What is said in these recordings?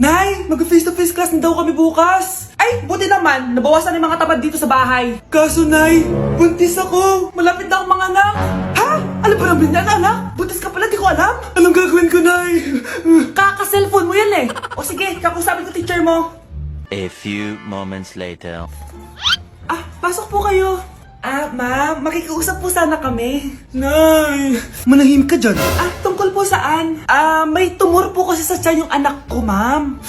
Nay, mag-face to face class na daw kami bukas. Ay, buti naman, nabawasan yung mga tamad dito sa bahay. Kaso, Nay, buntis ako. Malapit na akong manganak. Ha? Alam ba namin na, anak? Buntis ka pala, di ko alam. Anong gagawin ko, Nay? Kaka-cellphone mo yan eh. O sige, kakusapin ko teacher mo. A few moments later. Ah, pasok po kayo. Ah, ma'am, makikiusap po sana kami. Nay, manahim ka dyan. Ah, tungkol po saan? Ah, may tumor po kasi sa tiyan yung anak ko, ma'am.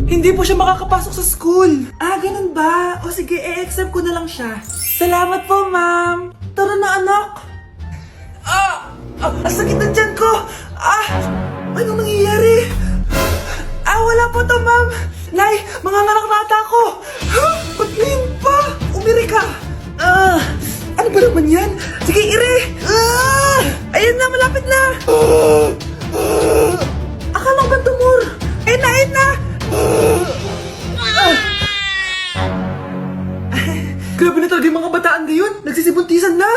Hindi po siya makakapasok sa school. Ah, ganun ba? O sige, e-exempt ko na lang siya. Salamat po, ma'am. Tara na, anak. Ang sakit ng tiyan ko. Anong nangyayari? Wala po to, ma'am. Nay, manganganak na ata ako. Ba't ngayon pa? Umiri ka. Ano ba naman yan? Sige, ire! Ayan na, malapit na! Akala ko ba tumor? Ayun na, ayun na! Grabe na talaga yung mga bataan ngayon. Nagsisibuntisan na!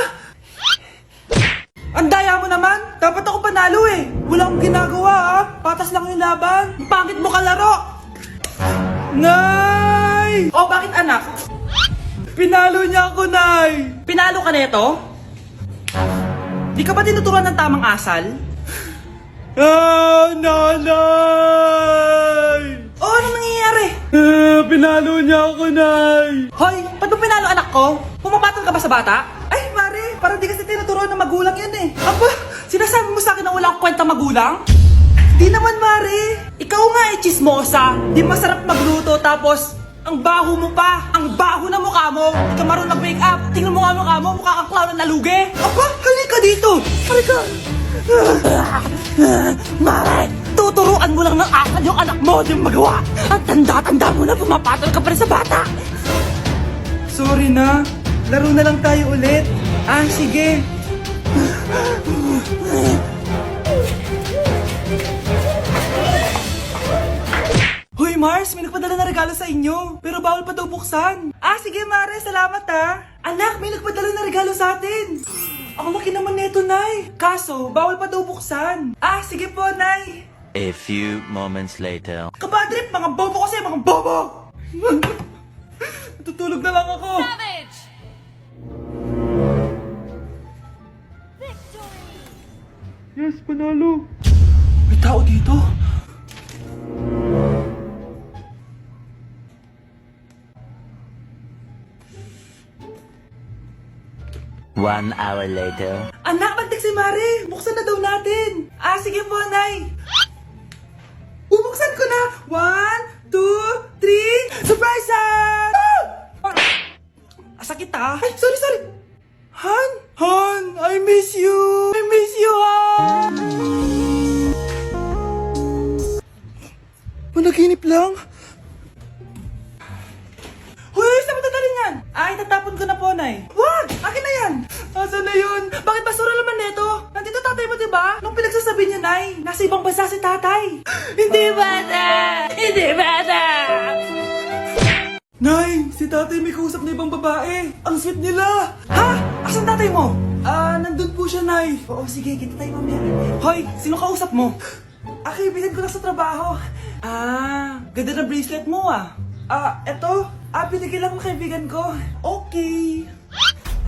Ang daya mo naman! Dapat ako panalo eh! Wala akong ginagawa Patas lang yung laban! Ang pangit mo kalaro! Nay! Oh, bakit anak? Pinalo niya ako, Nay! Pinalo ka neto? Di ka ba tinuturuan ng tamang asal? Nanay! Oh, anong nangyayari? Pinalo niya ako, Nay! Hoy, ba't mo pinalo anak ko? Pumapatol ka ba sa bata? Ay, Mare, parang di kasi tinuturuan ng magulang yan eh. Aba, sinasabi mo sa akin na wala akong kwenta magulang? Di naman, Mare. Ikaw nga chismosa. Di masarap magluto tapos ang baho mo pa! Ang baho na mukha mo! Di ka marunong mag-make up! Tingnan mo nga mukha mo! Mukha kang clown na nalugi! Aba! Halika dito! Halika! Mare! Tuturuan mo lang ng asal yung anak mo! Di mo magawa! At tanda-tanda mo na pumapatol ka pa rin sa bata! Sorry na! Laro na lang tayo ulit! Sige! Hoy Mars, may nagpadala na regalo sa inyo. Pero bawal pa daw buksan. Sige Mare, salamat Anak, may nagpadala na regalo sa atin. Ang laki naman neto, Nay. Kaso, bawal pa daw buksan. Sige po, Nay. A few moments later. Kabadrip, mga bobo kasi, mga bobo. Tutulog na lang ako. Savage! Yes, panalo. May tao dito. One hour later. Anak, magtik si Mare. Buksan na daw natin. Sige po, Nay. Bubuksan ko na. 1, 2, 3. Surprise! Sakit Ay, sorry. Han, I miss you. I miss you, Han. Panaginip lang. Hoy, saan mo dadalhin yan? Itatapon ko na po, Nay. Wag! Akin na yan! Asan na yun? Bakit basura naman neto? Nandito tatay mo, diba? Nung pinagsasabi niya, Nay, nasa ibang bansa si tatay. Hindi bata! Hindi bata! Nay, si tatay may kausap na ibang babae. Ang sweet nila. Ha? Asan tatay mo? Nandun po siya, Nay. Oo, sige, kita tayo mamaya. Hoy, sino kausap mo? Kaibigan ko lang sa trabaho. Ganda ng bracelet mo eto. Binigyan lang ng kaibigan ko. Okay.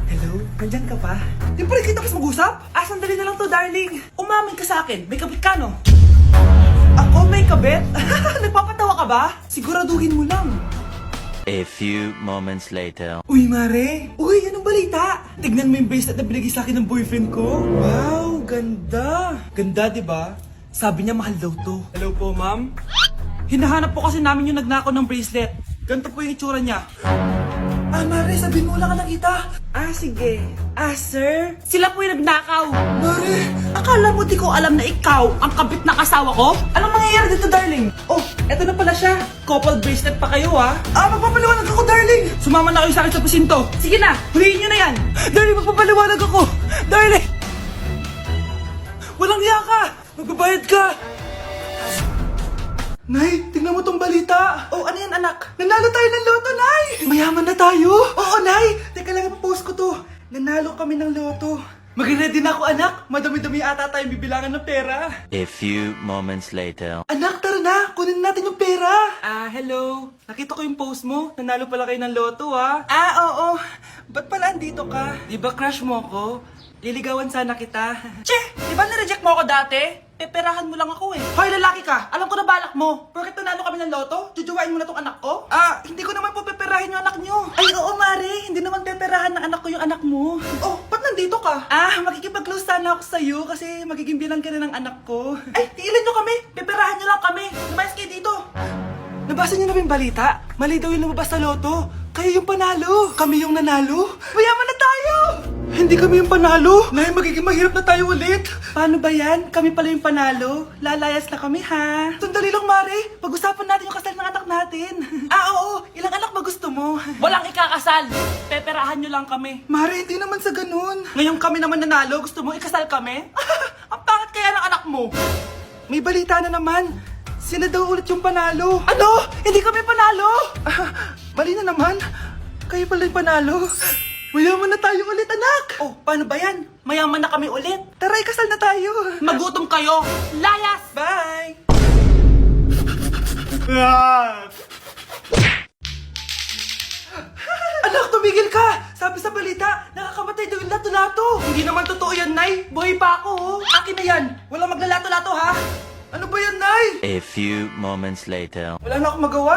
Hello? Nandyan ka pa? Di pa rin kita mas mag-usap? Sandali na lang to, darling. Umamin ka sa akin. May kabit ka, no? Ako may kabit? Nagpapatawa ka ba? Siguraduhin mo lang. A few moments later. Uy, Mare! Uy, anong balita? Tignan mo yung bracelet na binigay sa akin ng boyfriend ko. Wow, ganda! Ganda, di ba? Sabi niya mahal daw to. Hello po, ma'am? Hinahanap po kasi namin yung nagnakaw ng bracelet. Ganito po yung itsura niya. Mare, sabihin mo wala ka nakita. Sige. Sir? Sila po yung nagnakaw. Mare! Akala mo di ko alam na ikaw ang kabit ng asawa ko? Anong mangyayari dito, darling? Oh, eto na pala siya. Couple bracelet pa kayo, magpapaliwanag ako, darling. Sumama na kayo sa akin sa presinto. Sige na, huliin nyo na yan. Darling, magpapaliwanag ako. Darling! Walang hiya ka. Magbabayad ka. Nay, tingnan mo tong balita. Oh, ano yan, anak? Nanalo tayo ng loto, Nay! Mayaman na tayo? Oo, Nay! Teka lang, ipapost ko to. Nanalo kami ng loto. Mag-ready na ako, anak. Madami-dami ata tayong bibilangan ng pera. A few moments later. Anak, tara na, kunin natin yung pera. Hello. Nakita ko yung post mo. Nanalo pala kayo ng loto, ah. Oo. Ba't pala andito ka? Di ba crush mo ko? Liligawan sana kita. Che! Di ba nireject mo ako dati? Peperahan mo lang ako eh. Hoy, lalaki ka! Alam ko na balak mo. Bakit nanalo kami ng loto? Jujuwain mo na tong anak ko? Hindi ko naman po peperahin yung anak nyo. Ay, oo, Mari. Hindi naman peperahan ng anak ko yung anak mo. Oh, ba't nandito ka? Makikipag-close sana ako sa'yo kasi magiging bilang ka na ng anak ko. Ay, tiilan nyo kami. Peperahan nyo lang kami. Lumayas kayo dito. Nabasa niyo na ba yung balita? Mali daw yung lumabas sa loto. Kayo yung panalo. Kami yung nanalo. Mayaman na tayo! Hindi kami yung panalo. Nay, magiging mahirap na tayo ulit. Paano ba yan? Kami pala yung panalo. Lalayas na kami, ha? Sandali lang, Mare. Pag-usapan natin yung kasal ng anak natin. Oo. Ilang anak ba gusto mo? Walang ikakasal. Peperahan nyo lang kami. Mare, hindi naman sa ganun. Ngayong kami naman nanalo, gusto mo ikasal kami? Ang pangit kaya ng anak mo. May balita na naman. Sila daw ulit yung panalo. Ano? Hindi kami panalo! Mali na naman. Kayo pala yung panalo. Mayaman na tayo ulit, anak! Oh, paano ba yan? Mayaman na kami ulit. Tara, ikasal na tayo. Magutom kayo. Layas! Bye! Anak, tumigil ka! Sabi sa balita, nakakamatay daw yung lato-lato. Hindi naman totoo yan, Nay. Buhay pa ako, oh. Akin na yan. Walang maglalato-lato, ha? Ano ba yan, Nay? A few moments later. Wala na akong magawa.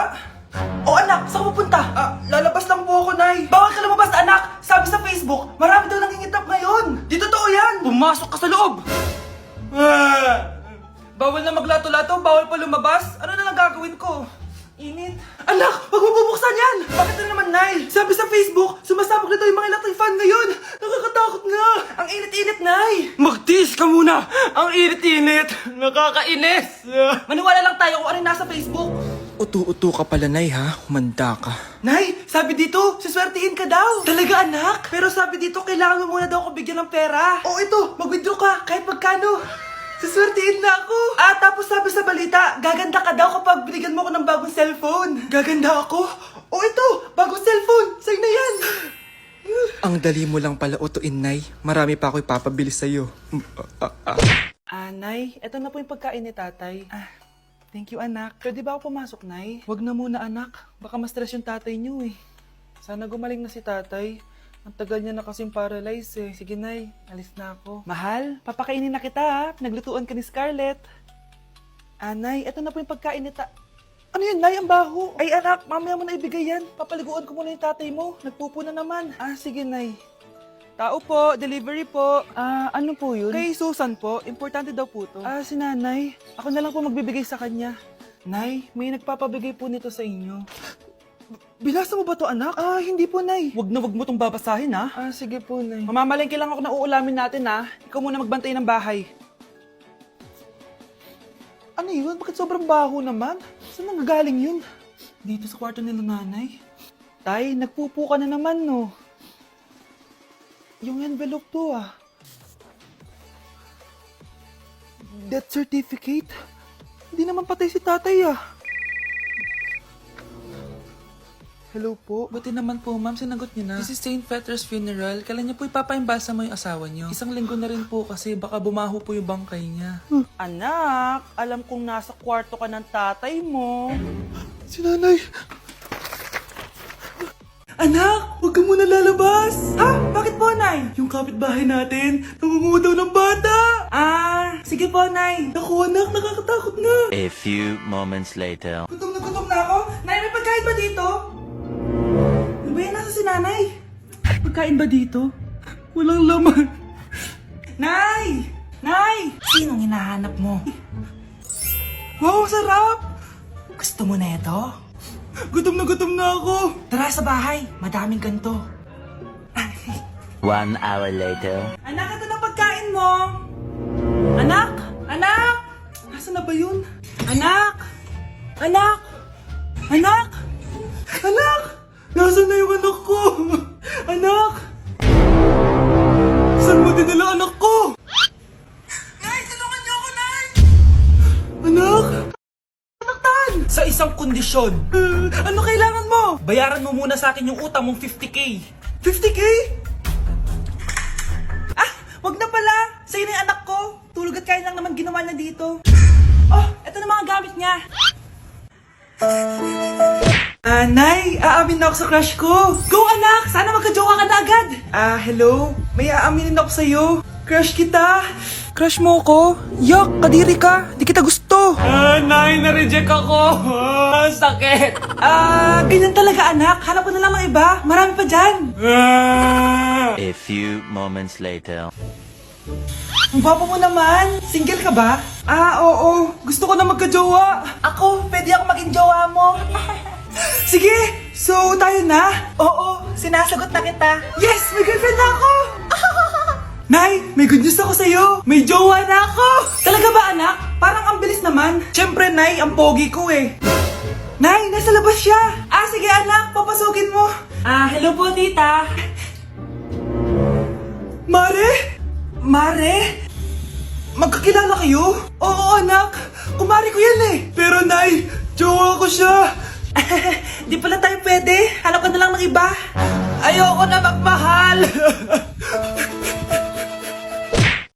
Oh, anak, saan ka pupunta? Lalabas lang po ako, Nay. Bawal ka lumabas, anak. Sabi sa Facebook, marami daw nangingitap ngayon. Di totoo yan. Pumasok ka sa loob. Bawal na maglato-lato, bawal pa lumabas. Ano na lang gagawin ko? Init. Anak, wag mo bubuksan yan! Bakit na naman, Nay? Sabi sa Facebook, sumasabog na daw yung mga electric fan ngayon. Nakakatakot nga. Ang init-init, Nay. Magtiis ka muna. Ang init-init. Nakakainis. Maniwala lang tayo kung ano yung nasa Facebook. Utu-utu ka pala, Nay, ha? Humanda ka. Nay, sabi dito, siswertihin ka daw. Talaga, anak? Pero sabi dito, kailangan mo muna daw ako bigyan ng pera. Oh, ito, mag-withdraw ka, kahit magkano. Siswertihin na ako. Tapos sabi sa balita, gaganda ka daw kapag binigyan mo ako ng bagong cellphone. Gaganda ako? Oh, ito, bagong cellphone. Sa'yo na yan. Ang dali mo lang pala utuin, Nay. Marami pa ako ipapabili sa'yo. Nay, eto na po yung pagkain ni tatay. Thank you, anak. Pwede ba ako pumasok, Nay? Wag na muna, anak. Baka ma-stress yung tatay niyo, eh. Sana gumaling na si tatay. Ang tagal niya na kasing paralyzed, eh. Sige, Nay. Alis na ako. Mahal, papakainin na kita, ha? Naglutuan ka ni Scarlett. Nay, eto na po yung pagkain ni Ano yun, Nay? Ang baho. Ay, anak, mamaya mo na ibigay yan. Papaliguan ko muna yung tatay mo. Nagpupo na naman. Sige, Nay. Tao po, delivery po. Ano po yun? Kay Susan po, importante daw po to. Si nanay, ako na lang po magbibigay sa kanya. Nay, may nagpapabigay po nito sa inyo. Binasa mo ba to, anak? Hindi po, Nay. Wag mo tong babasahin, ha? Sige po, Nay. Mamamalengke lang ako na uulamin natin, ha? Ikaw muna magbantay ng bahay. Ano yun? Bakit sobrang baho naman? Saan nanggagaling yun? Dito sa kwarto nila nanay. Tay, nagpupo ka na naman, no? Yung envelope to, Death certificate? Hindi naman patay si tatay, Hello po. Buti naman po, ma'am. Sinagot niyo na. This is St. Peter's Funeral. Kailan niyo po ipapaimbasa mo yung asawa niyo? Isang linggo na rin po kasi baka bumaho po yung bangkay niya. Anak, alam kong nasa kwarto ka ng tatay mo. Si nanay. Anak, huwag ka muna lalabas. Bakit po, Nay? Yung kapitbahay natin, nangungudaw ng bata. Sige po, Nay. Naku, anak, nakakatakot na. A few moments later. Gutom na ako. Nay, may pagkain ba dito? Ano ba yan? Nasa si Nanay? Pagkain ba dito? Walang laman. Nay! Nay! Sinong hinahanap mo? Wow, sarap! Gusto mo na ito? Gutom na ako. Tara sa bahay, madaming ganito. 1 hour later. Anak, ito na pagkain mo. Anak! Anak! Nasaan na ba yun? Anak! Anak! Anak! Anak! Nasaan na yung anak ko? Anak! Saan mo dinala anak ko? Nay, tulungan niyo ako, Nay! Anak! Sa isang kondisyon. Ano kailangan mo? Bayaran mo muna sa akin yung utang mong 50k. 50k? Wag na pala. Sa'yo na yung anak ko. Tulog at kain lang naman ginawa niya dito. Oh, eto na mga gamit niya. Nay, aamin na ako sa crush ko. Go anak, sana magka-jowa ka na agad. Hello? May aaminin ako sa'yo. Crush kita. Crush mo ko? Yak, kadiri ka. Di kita gusto. Nay, na-reject ako. Sakit. Ganyan talaga anak. Hanap ko na lang ng iba. Marami pa dyan. A few moments later. Ang gwapo mo naman. Single ka ba? Oo. Gusto ko na magka-jowa. Ako, pwede ako maging jowa mo. Sige, so tayo na? Oo, sinasagot na kita. Yes, may girlfriend na ako. Nay, may good news ako sa'yo. May jowa na ako. Talaga ba anak? Parang ang bilis naman. Siyempre, Nay, ang pogi ko eh. Nay, nasa labas siya. Sige anak, papasukin mo. Hello po tita. Mare? Mare? Magkakilala kayo? Oo anak, kumari ko yan eh. Pero Nay, jowa ko siya. Di pala tayo pwede. Hanap ka na lang ng iba. Ayoko na magmahal.